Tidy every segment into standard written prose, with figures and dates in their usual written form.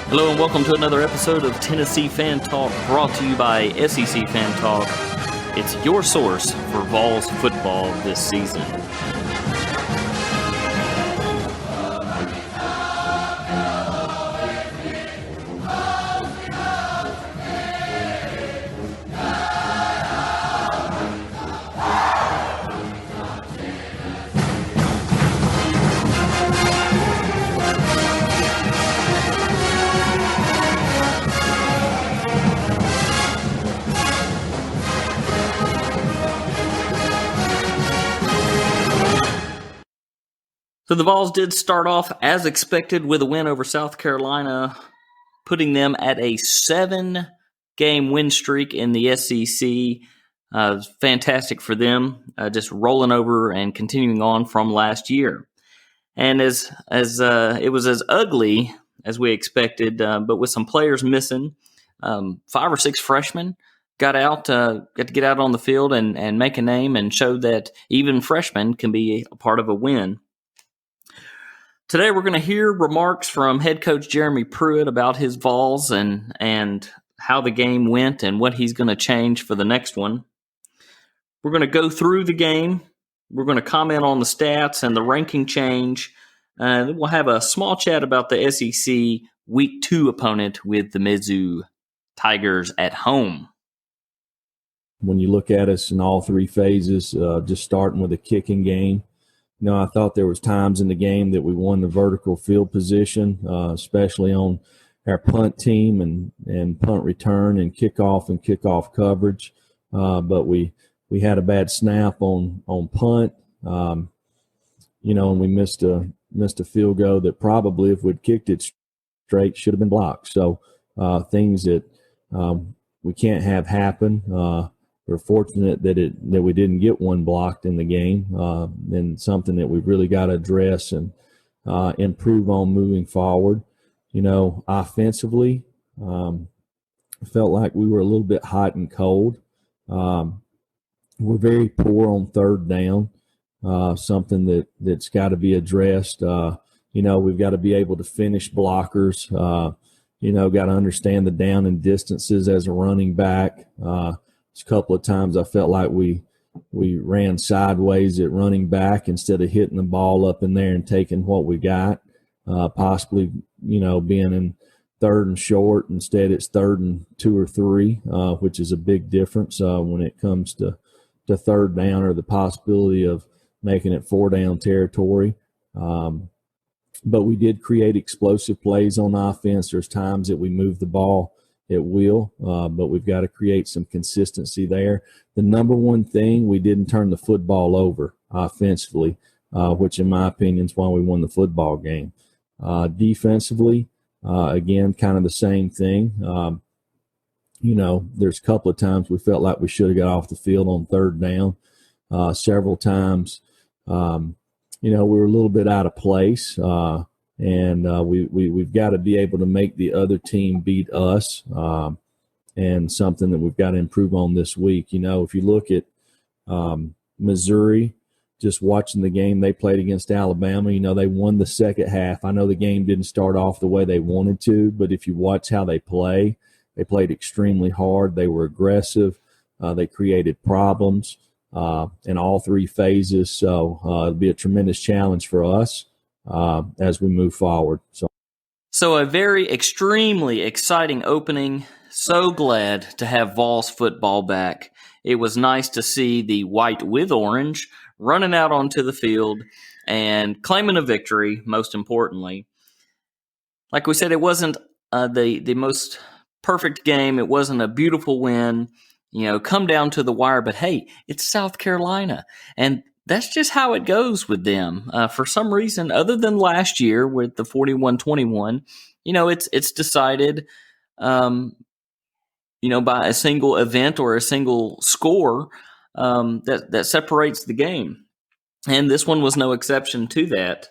Hello and welcome to another episode of Tennessee Fan Talk, brought to you by SEC Fan Talk. It's your source for Vols football this season. So the Vols did start off as expected with a win over South Carolina, putting them at a 7-game win streak in the SEC. Fantastic for them, just rolling over and continuing on from last year. And as it was as ugly as we expected, but with some players missing, 5 or 6 freshmen got to get out on the field and make a name and show that even freshmen can be a part of a win. Today we're going to hear remarks from head coach Jeremy Pruitt about his Vols and how the game went and what he's going to change for the next one. We're going to go through the game. We're going to comment on the stats and the ranking change. Then we'll have a small chat about the SEC Week 2 opponent with the Mizzou Tigers at home. When you look at us in all 3 phases, just starting with a kicking game, I thought there was times in the game that we won the vertical field position, especially on our punt team and punt return and kickoff coverage. But we had a bad snap on punt, and we missed a field goal that probably, if we'd kicked it straight, should have been blocked. So things that we can't have happen. We're fortunate that we didn't get one blocked in the game, and something that we've really got to address and improve on moving forward. Offensively, I felt like we were a little bit hot and cold. We're very poor on third down, something that's got to be addressed. We've got to be able to finish blockers. Got to understand the down and distances as a running back. A couple of times I felt like we ran sideways at running back instead of hitting the ball up in there and taking what we got, possibly, being in third and short. Instead, it's third and 2 or 3, which is a big difference when it comes to third down or the possibility of making it 4-down territory. But we did create explosive plays on offense. There's times that we moved the ball at will, but we've got to create some consistency there. The number one thing, we didn't turn the football over offensively, which in my opinion is why we won the football game. Defensively, again, kind of the same thing. There's a couple of times we felt like we should have got off the field on third down. Several times, we were a little bit out of place. And we've got to be able to make the other team beat us, and something that we've got to improve on this week. If you look at Missouri, just watching the game they played against Alabama, they won the second half. I know the game didn't start off the way they wanted to, but if you watch how they played extremely hard. They were aggressive. They created problems in all 3 phases. So it'll be a tremendous challenge for us as we move forward. So a very extremely exciting opening. So glad to have Vols football back. It was nice to see the white with orange running out onto the field and claiming a victory, most importantly. Like we said, it wasn't the most perfect game. It wasn't a beautiful win, come down to the wire. But hey, it's South Carolina, and that's just how it goes with them. For some reason, other than last year with the 41-21, it's decided, by a single event or a single score that separates the game. And this one was no exception to that.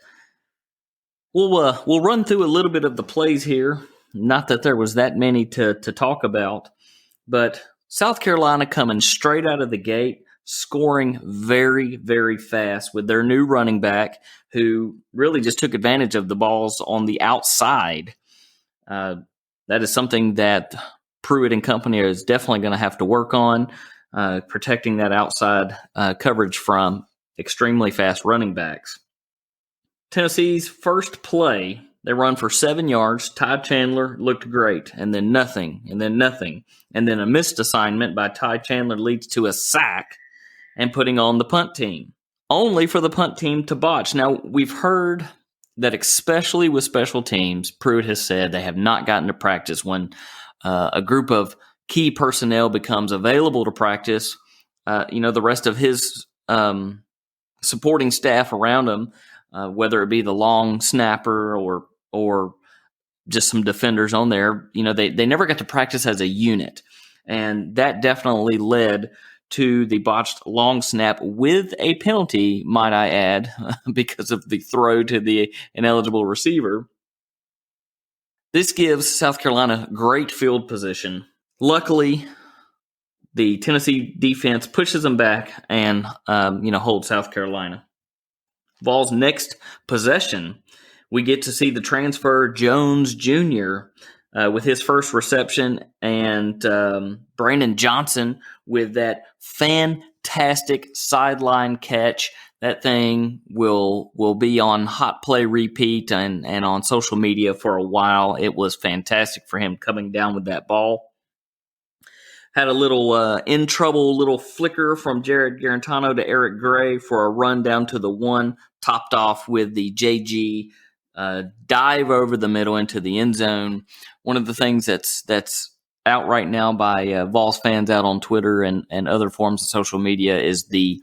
We'll run through a little bit of the plays here. Not that there was that many to talk about, but South Carolina coming straight out of the gate scoring very, very fast with their new running back, who really just took advantage of the balls on the outside. That is something that Pruitt and company is definitely going to have to work on, protecting that outside coverage from extremely fast running backs. Tennessee's first play, they run for 7 yards. Ty Chandler looked great, and then nothing, and then nothing. And then a missed assignment by Ty Chandler leads to a sack and putting on the punt team, only for the punt team to botch. Now, we've heard that especially with special teams, Pruitt has said they have not gotten to practice. When a group of key personnel becomes available to practice, the rest of his supporting staff around him, whether it be the long snapper or just some defenders on there, they never got to practice as a unit. And that definitely led to the botched long snap with a penalty, might I add, because of the throw to the ineligible receiver. This gives South Carolina great field position. Luckily, the Tennessee defense pushes them back and holds South Carolina. Vols' next possession, we get to see the transfer Jones Jr. With his first reception, and Brandon Johnson with that fantastic sideline catch. That thing will be on Hot Play Repeat and on social media for a while. It was fantastic for him coming down with that ball. Had a little in trouble little flicker from Jared Garantano to Eric Gray for a run down to the 1, topped off with the JG dive over the middle into the end zone. One of the things that's out right now by Vols fans out on Twitter and other forms of social media is the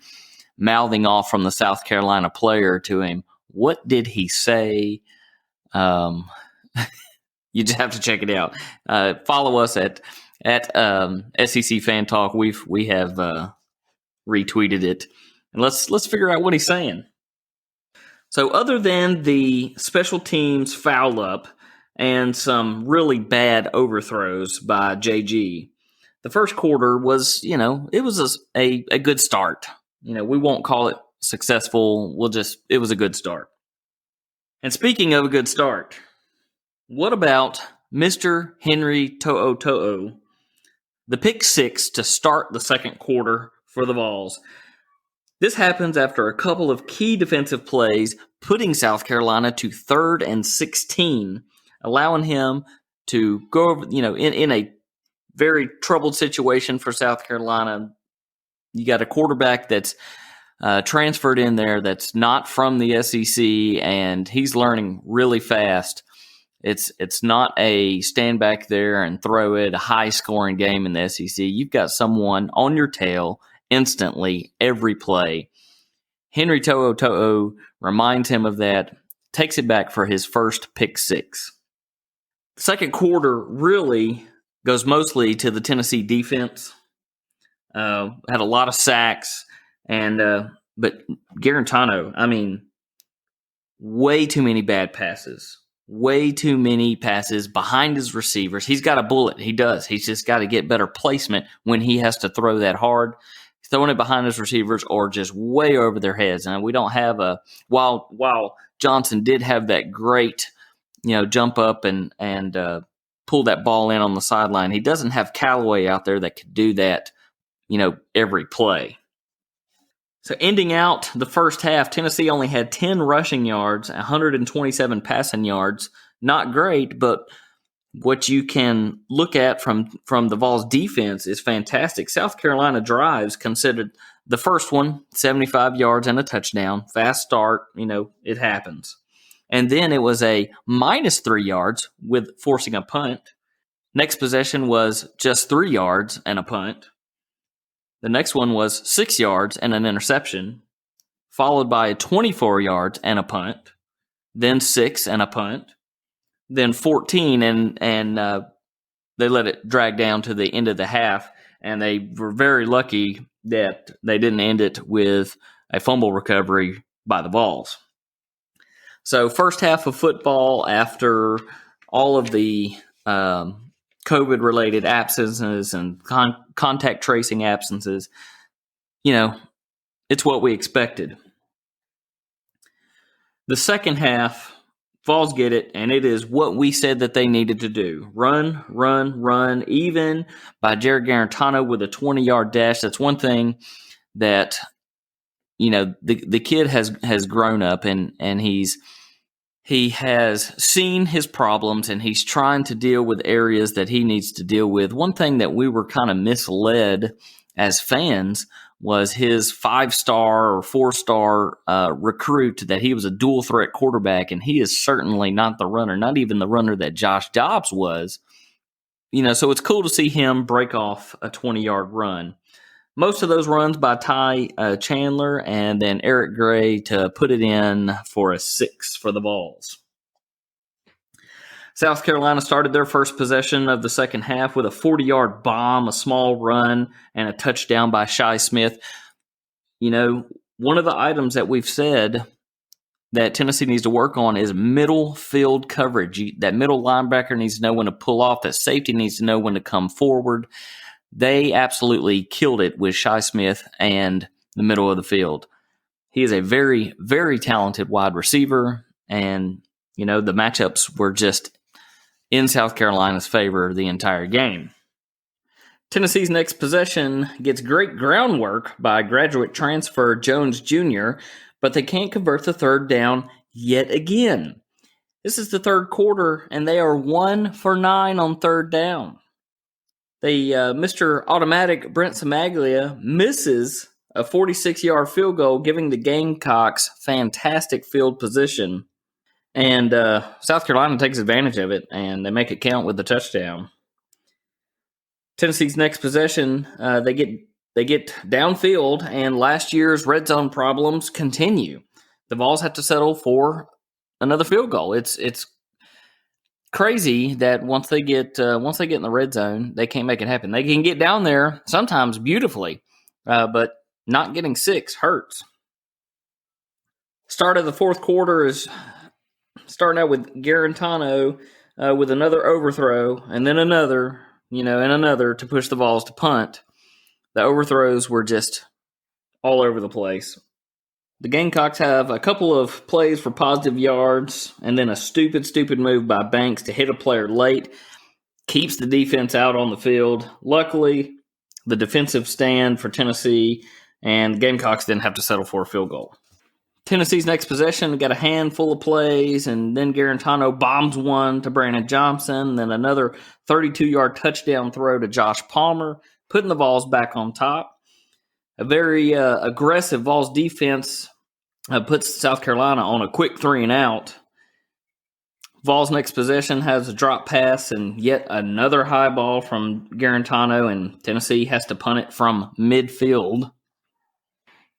mouthing off from the South Carolina player to him. What did he say? You just have to check it out. Follow us at SEC Fan Talk. We have retweeted it, and let's figure out what he's saying. So other than the special teams foul up and some really bad overthrows by JG, the first quarter was, it was a good start. We won't call it successful. It was a good start. And speaking of a good start, what about Mr. Henry To'o, the pick 6 to start the second quarter for the Vols? This happens after a couple of key defensive plays, putting South Carolina to 3rd and 16, allowing him to go over, in a very troubled situation for South Carolina. You got a quarterback that's transferred in there that's not from the SEC, and he's learning really fast. It's not a stand back there and throw it, a high-scoring game in the SEC. You've got someone on your tail instantly every play. Henry To'o reminds him of that, takes it back for his first pick 6. The second quarter really goes mostly to the Tennessee defense. Had a lot of sacks, but Garantano, way too many bad passes. Way too many passes behind his receivers. He's got a bullet. He does. He's just got to get better placement when he has to throw that hard. Throwing it behind his receivers or just way over their heads. And we don't have while Johnson did have that great, jump up and pull that ball in on the sideline, he doesn't have Callaway out there that could do that, every play. So ending out the first half, Tennessee only had 10 rushing yards, 127 passing yards. Not great, but what you can look at from the Vols defense is fantastic. South Carolina drives considered the first one, 75 yards and a touchdown. Fast start, it happens. And then it was a -3 yards with forcing a punt. Next possession was just 3 yards and a punt. The next one was 6 yards and an interception, followed by 24 yards and a punt, then 6 and a punt, then 14, and they let it drag down to the end of the half, and they were very lucky that they didn't end it with a fumble recovery by the Vols. So first half of football, after all of the COVID-related absences and contact tracing absences, it's what we expected. The second half, Vols get it, and it is what we said that they needed to do. Run, run, run, even by Jared Garantano with a 20-yard dash. That's one thing that, the kid has grown up, and he has seen his problems, and he's trying to deal with areas that he needs to deal with. One thing that we were kind of misled as fans was his 5-star or 4-star recruit, that he was a dual threat quarterback, and he is certainly not the runner, not even the runner that Josh Dobbs was. So it's cool to see him break off a 20-yard run. Most of those runs by Ty Chandler, and then Eric Gray to put it in for a 6 for the Vols. South Carolina started their first possession of the second half with a 40-yard bomb, a small run, and a touchdown by Shi Smith. One of the items that we've said that Tennessee needs to work on is middle field coverage. That middle linebacker needs to know when to pull off. That safety needs to know when to come forward. They absolutely killed it with Shi Smith and the middle of the field. He is a very, very talented wide receiver, and, the matchups were just in South Carolina's favor the entire game. Tennessee's next possession gets great groundwork by graduate transfer Jones Jr., but they can't convert the third down yet again. This is the third quarter, and they are 1 for 9 on third down. Mr. Automatic Brent Samaglia misses a 46-yard field goal, giving the Gamecocks fantastic field position. And South Carolina takes advantage of it, and they make it count with the touchdown. Tennessee's next possession, they get downfield, and last year's red zone problems continue. The Vols have to settle for another field goal. It's crazy that once they get in the red zone, they can't make it happen. They can get down there sometimes beautifully, but not getting 6 hurts. Start of the fourth quarter is starting out with Garantano with another overthrow, and then another, and another to push the Vols to punt. The overthrows were just all over the place. The Gamecocks have a couple of plays for positive yards, and then a stupid move by Banks to hit a player late. Keeps the defense out on the field. Luckily, the defensive stand for Tennessee, and Gamecocks didn't have to settle for a field goal. Tennessee's next possession got a handful of plays, and then Garantano bombs one to Brandon Johnson, then another 32-yard touchdown throw to Josh Palmer, putting the Vols back on top. A very aggressive Vols defense puts South Carolina on a quick 3-and-out. Vols' next possession has a drop pass and yet another high ball from Garantano, and Tennessee has to punt it from midfield.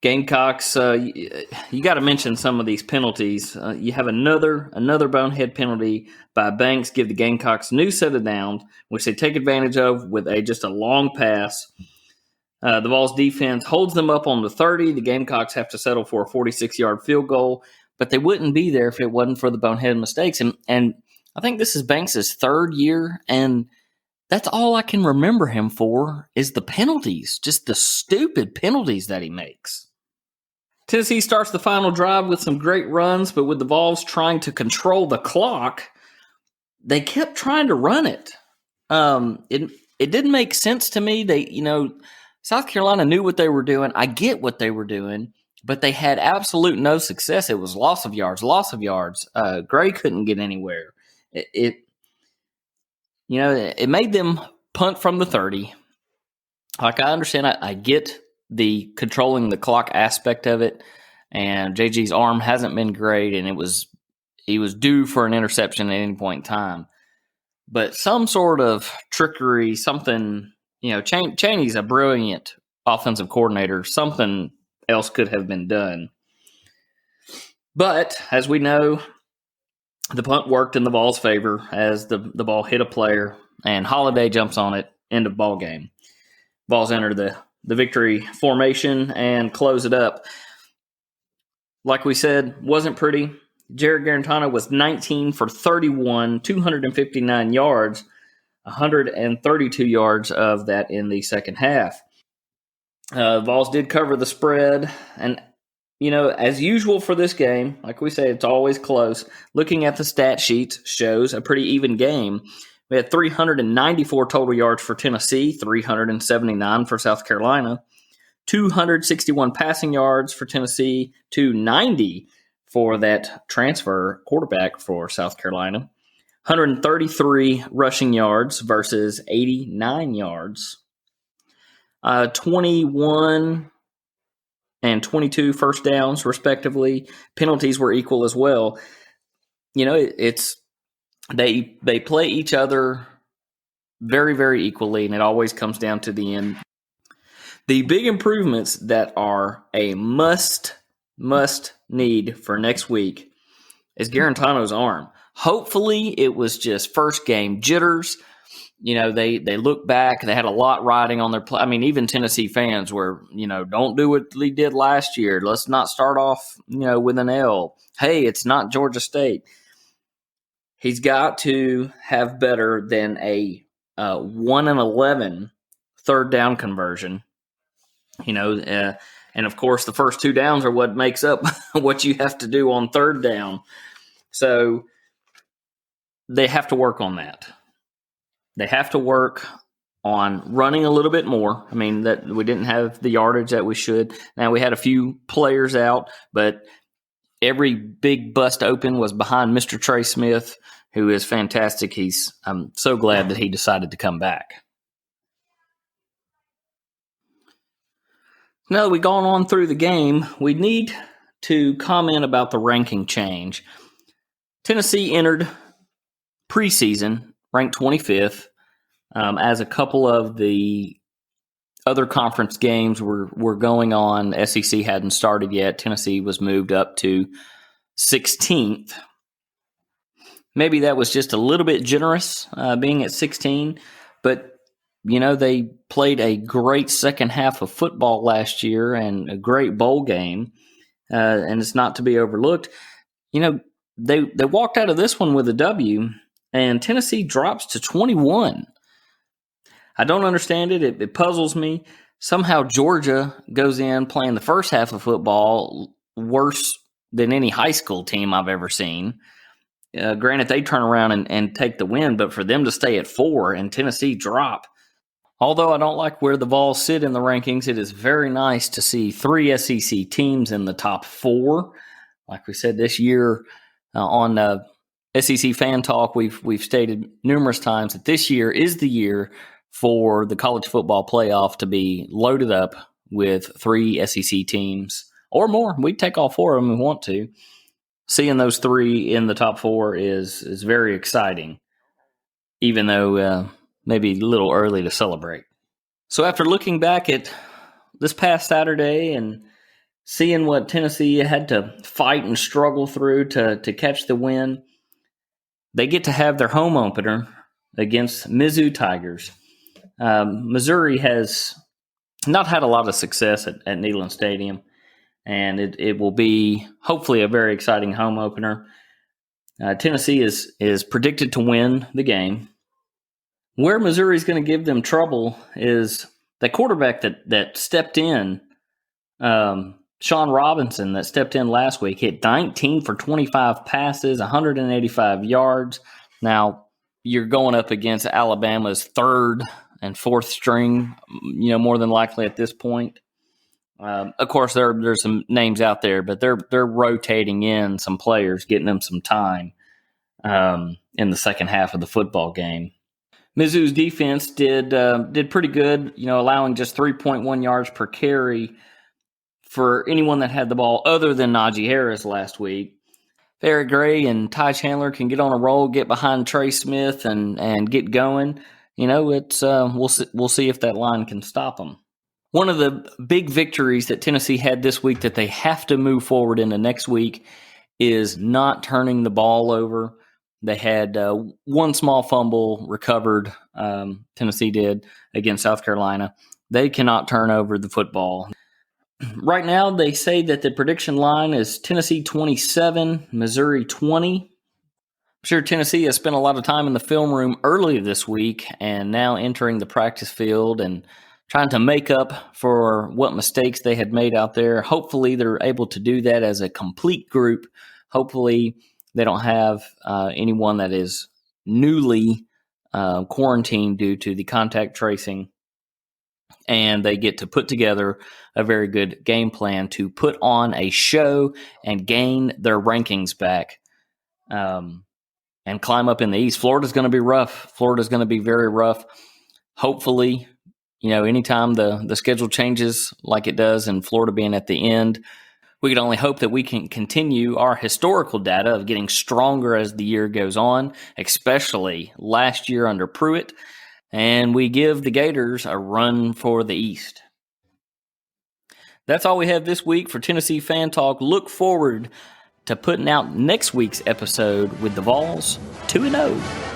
Gamecocks, you got to mention some of these penalties. You have another bonehead penalty by Banks, give the Gamecocks a new set of downs, which they take advantage of with just a long pass. The Vols defense holds them up on the 30. The Gamecocks have to settle for a 46-yard field goal, but they wouldn't be there if it wasn't for the bonehead mistakes. And I think this is Banks' third year, and that's all I can remember him for is the penalties, just the stupid penalties that he makes. Tennessee starts the final drive with some great runs, but with the Vols trying to control the clock, they kept trying to run it. It didn't make sense to me. South Carolina knew what they were doing. I get what they were doing, but they had absolute no success. It was loss of yards. Gray couldn't get anywhere. It made them punt from the 30. Like, I understand, I get the controlling the clock aspect of it, and JG's arm hasn't been great, and he was due for an interception at any point in time. But some sort of trickery, something, Chaney's a brilliant offensive coordinator. Something else could have been done. But as we know, the punt worked in the Vols' favor as the ball hit a player, and Holiday jumps on it. End of ball game. Vols enter the victory formation and close it up. Like we said, wasn't pretty. Jared Garantano was 19 for 31, 259 yards, 132 yards of that in the second half. Vols did cover the spread, and as usual for this game, like we say, it's always close. Looking at the stat sheet shows a pretty even game. We had 394 total yards for Tennessee, 379 for South Carolina, 261 passing yards for Tennessee, 290 for that transfer quarterback for South Carolina, 133 rushing yards versus 89 yards, 21 and 22 first downs, respectively. Penalties were equal as well. It's they play each other very, very equally, and it always comes down to the end. The big improvements that are a must need for next week is Garantano's arm. Hopefully, it was just first game jitters. They look back. They had a lot riding on their play. I mean, even Tennessee fans were, don't do what they did last year. Let's not start off, with an L. Hey, it's not Georgia State. He's got to have better than a 1-11 third down conversion. And of course, the first two downs are what makes up what you have to do on third down. So they have to work on that. They have to work on running a little bit more. I mean, that we didn't have the yardage that we should. Now, we had a few players out, but every big bust open was behind Mr. Trey Smith, who is fantastic. I'm so glad that he decided to come back. Now that we've gone on through the game, we need to comment about the ranking change. Tennessee entered preseason ranked 25th, as a couple of the other conference games were going on. SEC hadn't started yet. Tennessee was moved up to 16th. Maybe that was just a little bit generous, being at 16, but they played a great second half of football last year and a great bowl game, and it's not to be overlooked. They walked out of this one with a W, and Tennessee drops to 21. I don't understand it. It puzzles me. Somehow Georgia goes in playing the first half of football worse than any high school team I've ever seen. Granted, they turn around and take the win, but for them to stay at 4 and Tennessee drop. Although I don't like where the Vols sit in the rankings, it is very nice to see 3 SEC teams in the top 4. Like we said this year on SEC Fan Talk, we've stated numerous times that this year is the year for the college football playoff to be loaded up with 3 SEC teams or more. We'd take all 4 of them if we want to. Seeing those 3 in the top 4 is very exciting, even though maybe a little early to celebrate. So after looking back at this past Saturday and seeing what Tennessee had to fight and struggle through to catch the win, they get to have their home opener against Mizzou Tigers. Missouri has not had a lot of success at Neyland Stadium, and it will be hopefully a very exciting home opener. Tennessee is predicted to win the game. Where Missouri is going to give them trouble is the quarterback that stepped in, Sean Robinson, that stepped in last week, hit 19 for 25 passes, 185 yards. Now, you're going up against Alabama's 3rd and 4th string, more than likely at this point. Of course, there's some names out there, but they're rotating in some players, getting them some time in the second half of the football game. Mizzou's defense did pretty good, allowing just 3.1 yards per carry for anyone that had the ball other than Najee Harris last week. If Eric Gray and Ty Chandler can get on a roll, get behind Trey Smith and get going, it's we'll see if that line can stop them. One of the big victories that Tennessee had this week that they have to move forward into next week is not turning the ball over. They had one small fumble recovered, Tennessee did, against South Carolina. They cannot turn over the football. Right now, they say that the prediction line is Tennessee 27, Missouri 20. I'm sure Tennessee has spent a lot of time in the film room earlier this week and now entering the practice field and trying to make up for what mistakes they had made out there. Hopefully, they're able to do that as a complete group. Hopefully, they don't have anyone that is newly quarantined due to the contact tracing, and they get to put together a very good game plan to put on a show and gain their rankings back and climb up in the East. Florida's going to be rough. Florida's going to be very rough. Hopefully, anytime the schedule changes like it does and Florida being at the end, we can only hope that we can continue our historical data of getting stronger as the year goes on, especially last year under Pruitt, and we give the Gators a run for the East. That's all we have this week for Tennessee Fan Talk. Look forward to putting out next week's episode with the Vols 2-0.